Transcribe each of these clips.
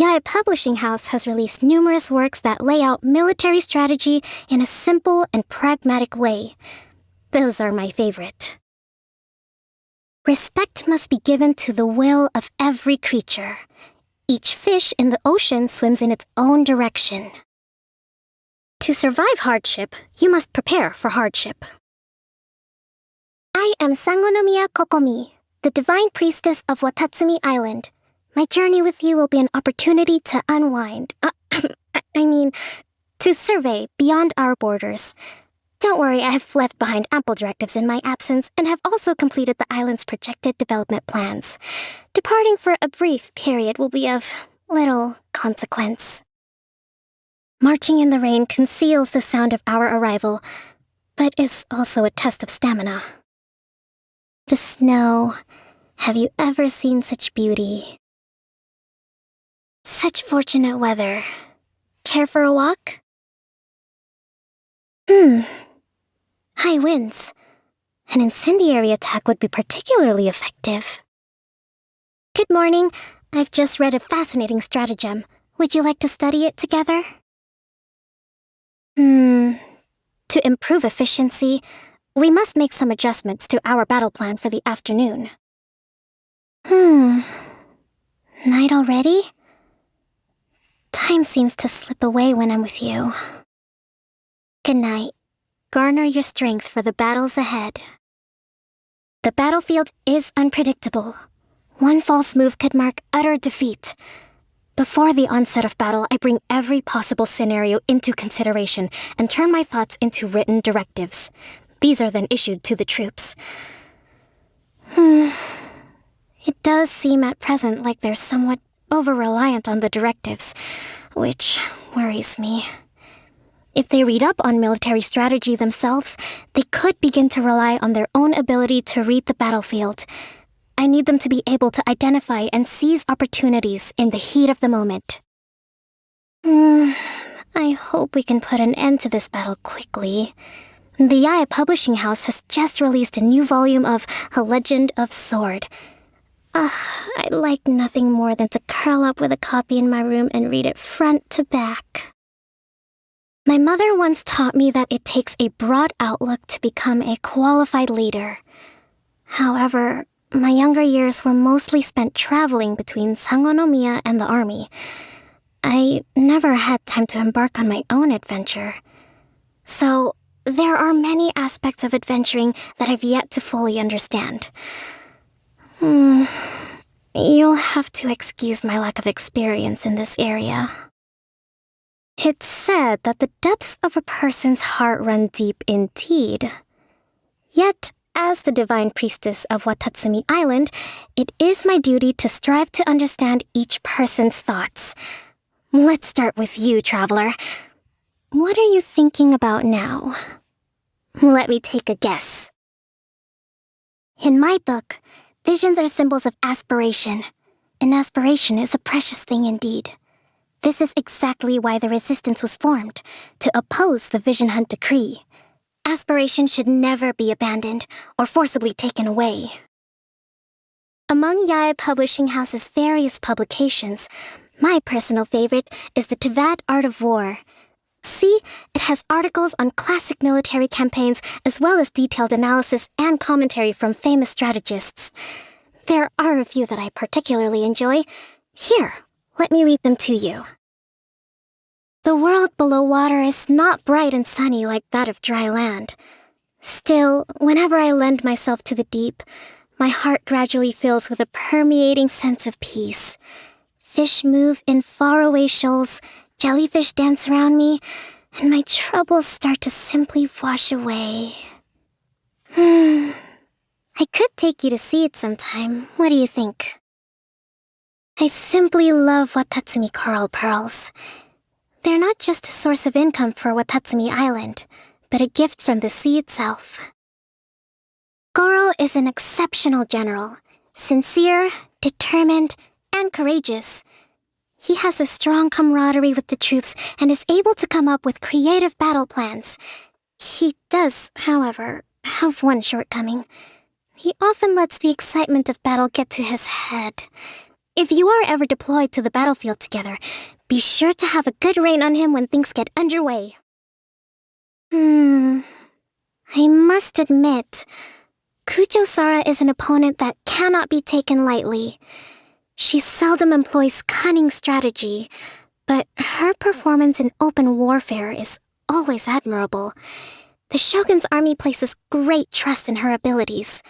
Yae Publishing House has released numerous works that lay out military strategy in a simple and pragmatic way. Those are my favorite. Respect must be given to the will of every creature. Each fish in the ocean swims in its own direction. To survive hardship, you must prepare for hardship. I am Sangonomiya Kokomi, the divine priestess of Watatsumi Island. My journey with you will be an opportunity to unwind. To survey beyond our borders. Don't worry, I have left behind ample directives in my absence and have also completed the island's projected development plans. Departing for a brief period will be of little consequence. Marching in the rain conceals the sound of our arrival, but is also a test of stamina. The snow. Have you ever seen such beauty? Such fortunate weather. Care for a walk? High winds. An incendiary attack would be particularly effective. Good morning. I've just read a fascinating stratagem. Would you like to study it together? To improve efficiency, we must make some adjustments to our battle plan for the afternoon. Night already? Time seems to slip away when I'm with you. Good night. Garner your strength for the battles ahead. The battlefield is unpredictable. One false move could mark utter defeat. Before the onset of battle, I bring every possible scenario into consideration and turn my thoughts into written directives. These are then issued to the troops. It does seem at present like they're somewhat over-reliant on the directives, which worries me. If they read up on military strategy themselves, they could begin to rely on their own ability to read the battlefield. I need them to be able to identify and seize opportunities in the heat of the moment. I hope we can put an end to this battle quickly. The Yae Publishing House has just released a new volume of A Legend of Sword. I'd like nothing more than to curl up with a copy in my room and read it front to back. My mother once taught me that it takes a broad outlook to become a qualified leader. However, my younger years were mostly spent traveling between Sangonomiya and the army. I never had time to embark on my own adventure. So, there are many aspects of adventuring that I've yet to fully understand. You'll have to excuse my lack of experience in this area. It's said that the depths of a person's heart run deep indeed. Yet, as the divine priestess of Watatsumi Island, it is my duty to strive to understand each person's thoughts. Let's start with you, traveler. What are you thinking about now? Let me take a guess. In my book, visions are symbols of aspiration. An aspiration is a precious thing indeed. This is exactly why the resistance was formed, to oppose the Vision Hunt decree. Aspiration should never be abandoned or forcibly taken away. Among Yae Publishing House's various publications, my personal favorite is the Tevat Art of War. See, it has articles on classic military campaigns as well as detailed analysis and commentary from famous strategists. There are a few that I particularly enjoy. Here, let me read them to you. The world below water is not bright and sunny like that of dry land. Still, whenever I lend myself to the deep, my heart gradually fills with a permeating sense of peace. Fish move in faraway shoals, jellyfish dance around me, and my troubles start to simply wash away. I could take you to see it sometime. What do you think? I simply love Watatsumi coral pearls. They're not just a source of income for Watatsumi Island, but a gift from the sea itself. Goro is an exceptional general, sincere, determined, and courageous. He has a strong camaraderie with the troops and is able to come up with creative battle plans. He does, however, have one shortcoming. He often lets the excitement of battle get to his head. If you are ever deployed to the battlefield together, be sure to have a good rein on him when things get underway. I must admit, Kujo-Sara is an opponent that cannot be taken lightly. She seldom employs cunning strategy, but her performance in open warfare is always admirable. The Shogun's army places great trust in her abilities.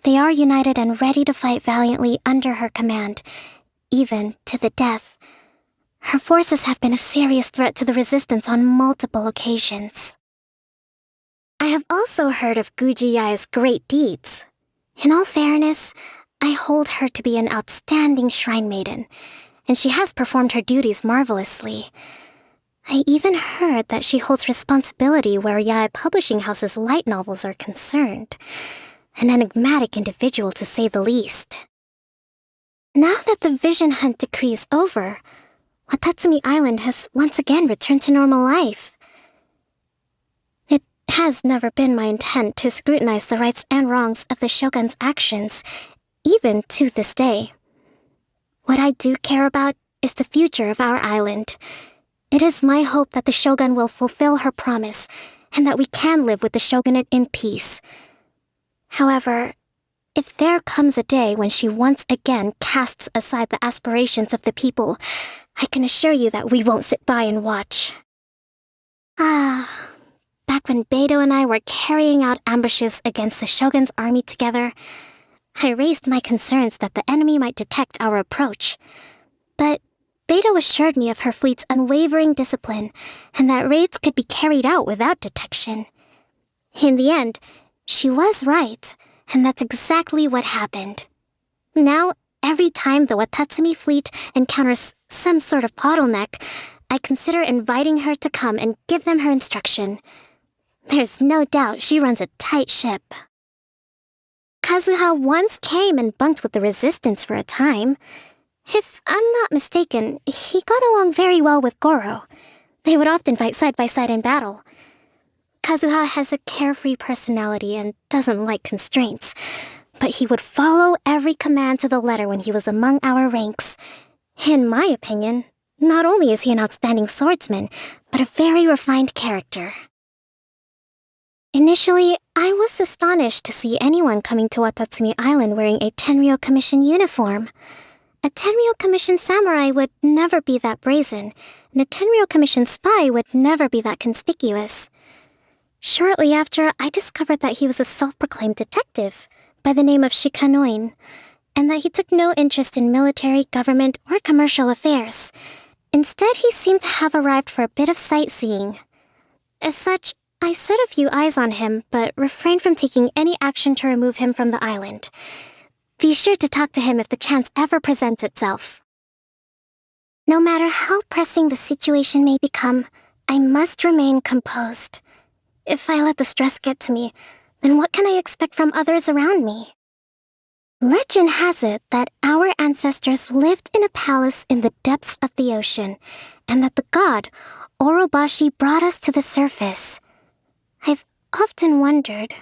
They are united and ready to fight valiantly under her command, even to the death. Her forces have been a serious threat to the resistance on multiple occasions. I have also heard of Gujiya's great deeds. In all fairness, I hold her to be an outstanding shrine maiden, and she has performed her duties marvelously. I even heard that she holds responsibility where Yae Publishing House's light novels are concerned. An enigmatic individual, to say the least. Now that the Vision Hunt decree is over, Watatsumi Island has once again returned to normal life. It has never been my intent to scrutinize the rights and wrongs of the Shogun's actions, even to this day. What I do care about is the future of our island. It is my hope that the Shogun will fulfill her promise, and that we can live with the Shogunate in peace. However, if there comes a day when she once again casts aside the aspirations of the people, I can assure you that we won't sit by and watch. Back when Beidou and I were carrying out ambushes against the Shogun's army together, I raised my concerns that the enemy might detect our approach. But Beidou assured me of her fleet's unwavering discipline, and that raids could be carried out without detection. In the end, she was right, and that's exactly what happened. Now, every time the Watatsumi fleet encounters some sort of bottleneck, I consider inviting her to come and give them her instruction. There's no doubt she runs a tight ship. Kazuha once came and bunked with the resistance for a time. If I'm not mistaken, he got along very well with Goro. They would often fight side by side in battle. Kazuha has a carefree personality and doesn't like constraints, but he would follow every command to the letter when he was among our ranks. In my opinion, not only is he an outstanding swordsman, but a very refined character. Initially, I was astonished to see anyone coming to Watatsumi Island wearing a Tenryou Commission uniform. A Tenryou Commission samurai would never be that brazen, and a Tenryou Commission spy would never be that conspicuous. Shortly after, I discovered that he was a self-proclaimed detective by the name of Shikanoin, and that he took no interest in military, government, or commercial affairs. Instead, he seemed to have arrived for a bit of sightseeing. As such, I set a few eyes on him, but refrained from taking any action to remove him from the island. Be sure to talk to him if the chance ever presents itself. No matter how pressing the situation may become, I must remain composed. If I let the stress get to me, then what can I expect from others around me? Legend has it that our ancestors lived in a palace in the depths of the ocean, and that the god, Orobashi, brought us to the surface. I've often wondered,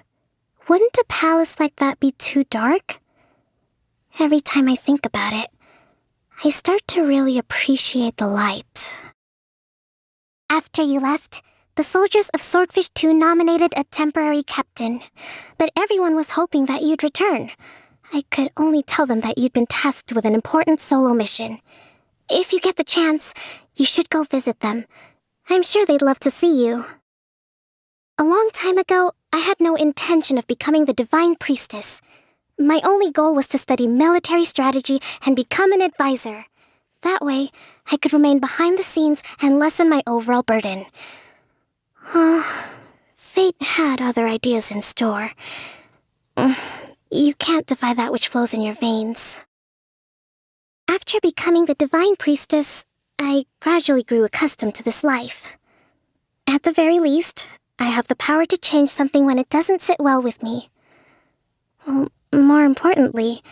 wouldn't a palace like that be too dark? Every time I think about it, I start to really appreciate the light. After you left, the soldiers of Swordfish 2 nominated a temporary captain, but everyone was hoping that you'd return. I could only tell them that you'd been tasked with an important solo mission. If you get the chance, you should go visit them. I'm sure they'd love to see you. A long time ago, I had no intention of becoming the Divine Priestess. My only goal was to study military strategy and become an advisor. That way, I could remain behind the scenes and lessen my overall burden. Fate had other ideas in store. You can't defy that which flows in your veins. After becoming the Divine Priestess, I gradually grew accustomed to this life. At the very least, I have the power to change something when it doesn't sit well with me. Well, more importantly,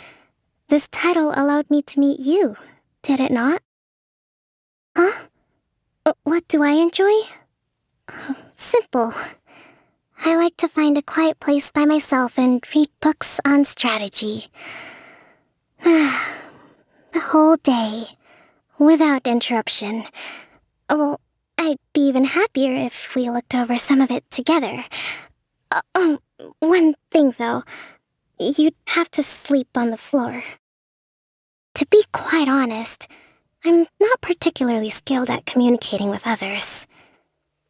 this title allowed me to meet you, did it not? Huh? What do I enjoy? Simple. I like to find a quiet place by myself and read books on strategy. the whole day, without interruption. Well, I'd be even happier if we looked over some of it together. One thing though, you'd have to sleep on the floor. To be quite honest, I'm not particularly skilled at communicating with others.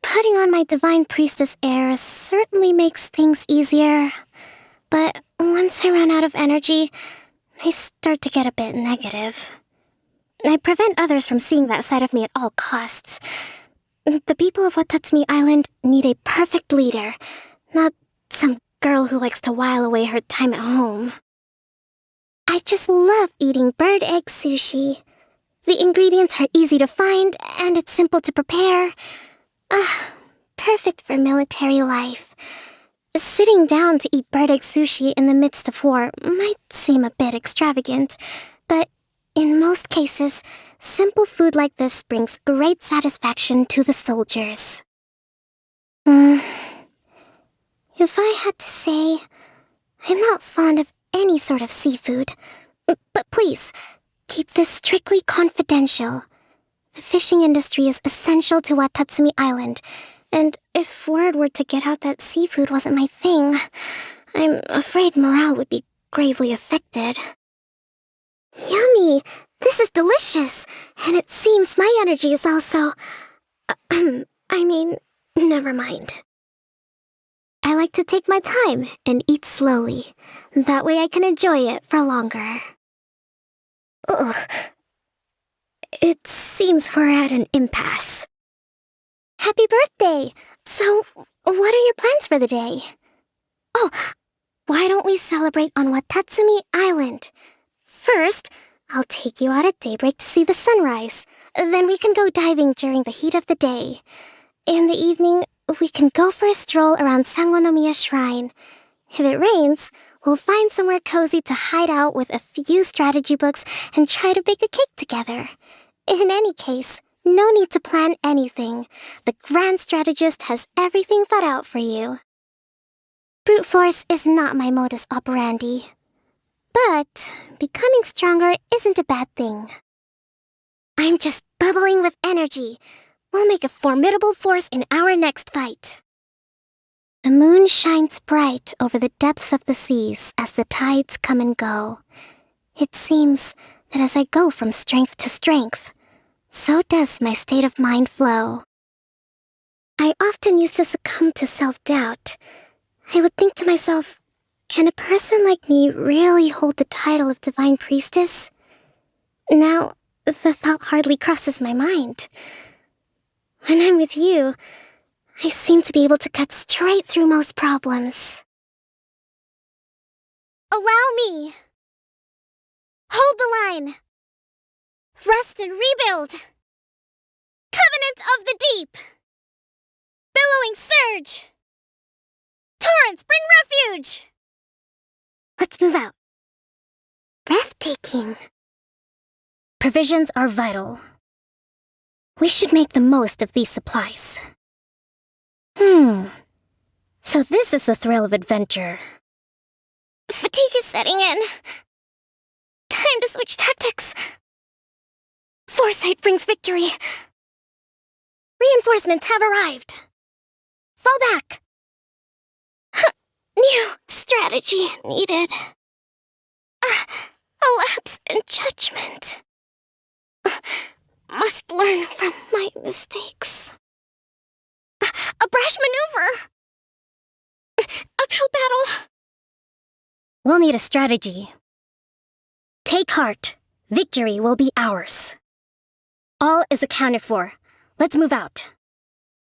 Putting on my divine priestess air certainly makes things easier, but once I run out of energy, I start to get a bit negative. I prevent others from seeing that side of me at all costs. The people of Watatsumi Island need a perfect leader, not some girl who likes to while away her time at home. I just love eating bird egg sushi. The ingredients are easy to find, and it's simple to prepare. Perfect for military life. Sitting down to eat bird egg sushi in the midst of war might seem a bit extravagant, but in most cases, simple food like this brings great satisfaction to the soldiers. If I had to say, I'm not fond of any sort of seafood. But please, keep this strictly confidential. The fishing industry is essential to Watatsumi Island, and if word were to get out that seafood wasn't my thing, I'm afraid morale would be gravely affected. Yummy! This is delicious! And it seems my energy is also... never mind. I like to take my time and eat slowly. That way I can enjoy it for longer. Ugh. It seems we're at an impasse. Happy birthday! So, what are your plans for the day? Oh, why don't we celebrate on Watatsumi Island? First, I'll take you out at daybreak to see the sunrise. Then we can go diving during the heat of the day. In the evening, we can go for a stroll around Sangonomiya Shrine. If it rains, we'll find somewhere cozy to hide out with a few strategy books and try to bake a cake together. In any case, no need to plan anything. The Grand Strategist has everything thought out for you. Brute force is not my modus operandi. But becoming stronger isn't a bad thing. I'm just bubbling with energy. We'll make a formidable force in our next fight. The moon shines bright over the depths of the seas as the tides come and go. It seems that as I go from strength to strength, so does my state of mind flow. I often used to succumb to self-doubt. I would think to myself, can a person like me really hold the title of Divine Priestess? Now, the thought hardly crosses my mind. When I'm with you, I seem to be able to cut straight through most problems. Allow me! Hold the line! Rest and rebuild! Covenant of the deep! Billowing surge! Torrents bring refuge! Let's move out. Breathtaking. Provisions are vital. We should make the most of these supplies. So this is the thrill of adventure. Fatigue is setting in. Time to switch tactics. Foresight brings victory. Reinforcements have arrived. Fall back. New strategy needed. A lapse in judgment. Must learn from my mistakes. A brash maneuver. Uphill battle. We'll need a strategy. Take heart. Victory will be ours. All is accounted for. Let's move out.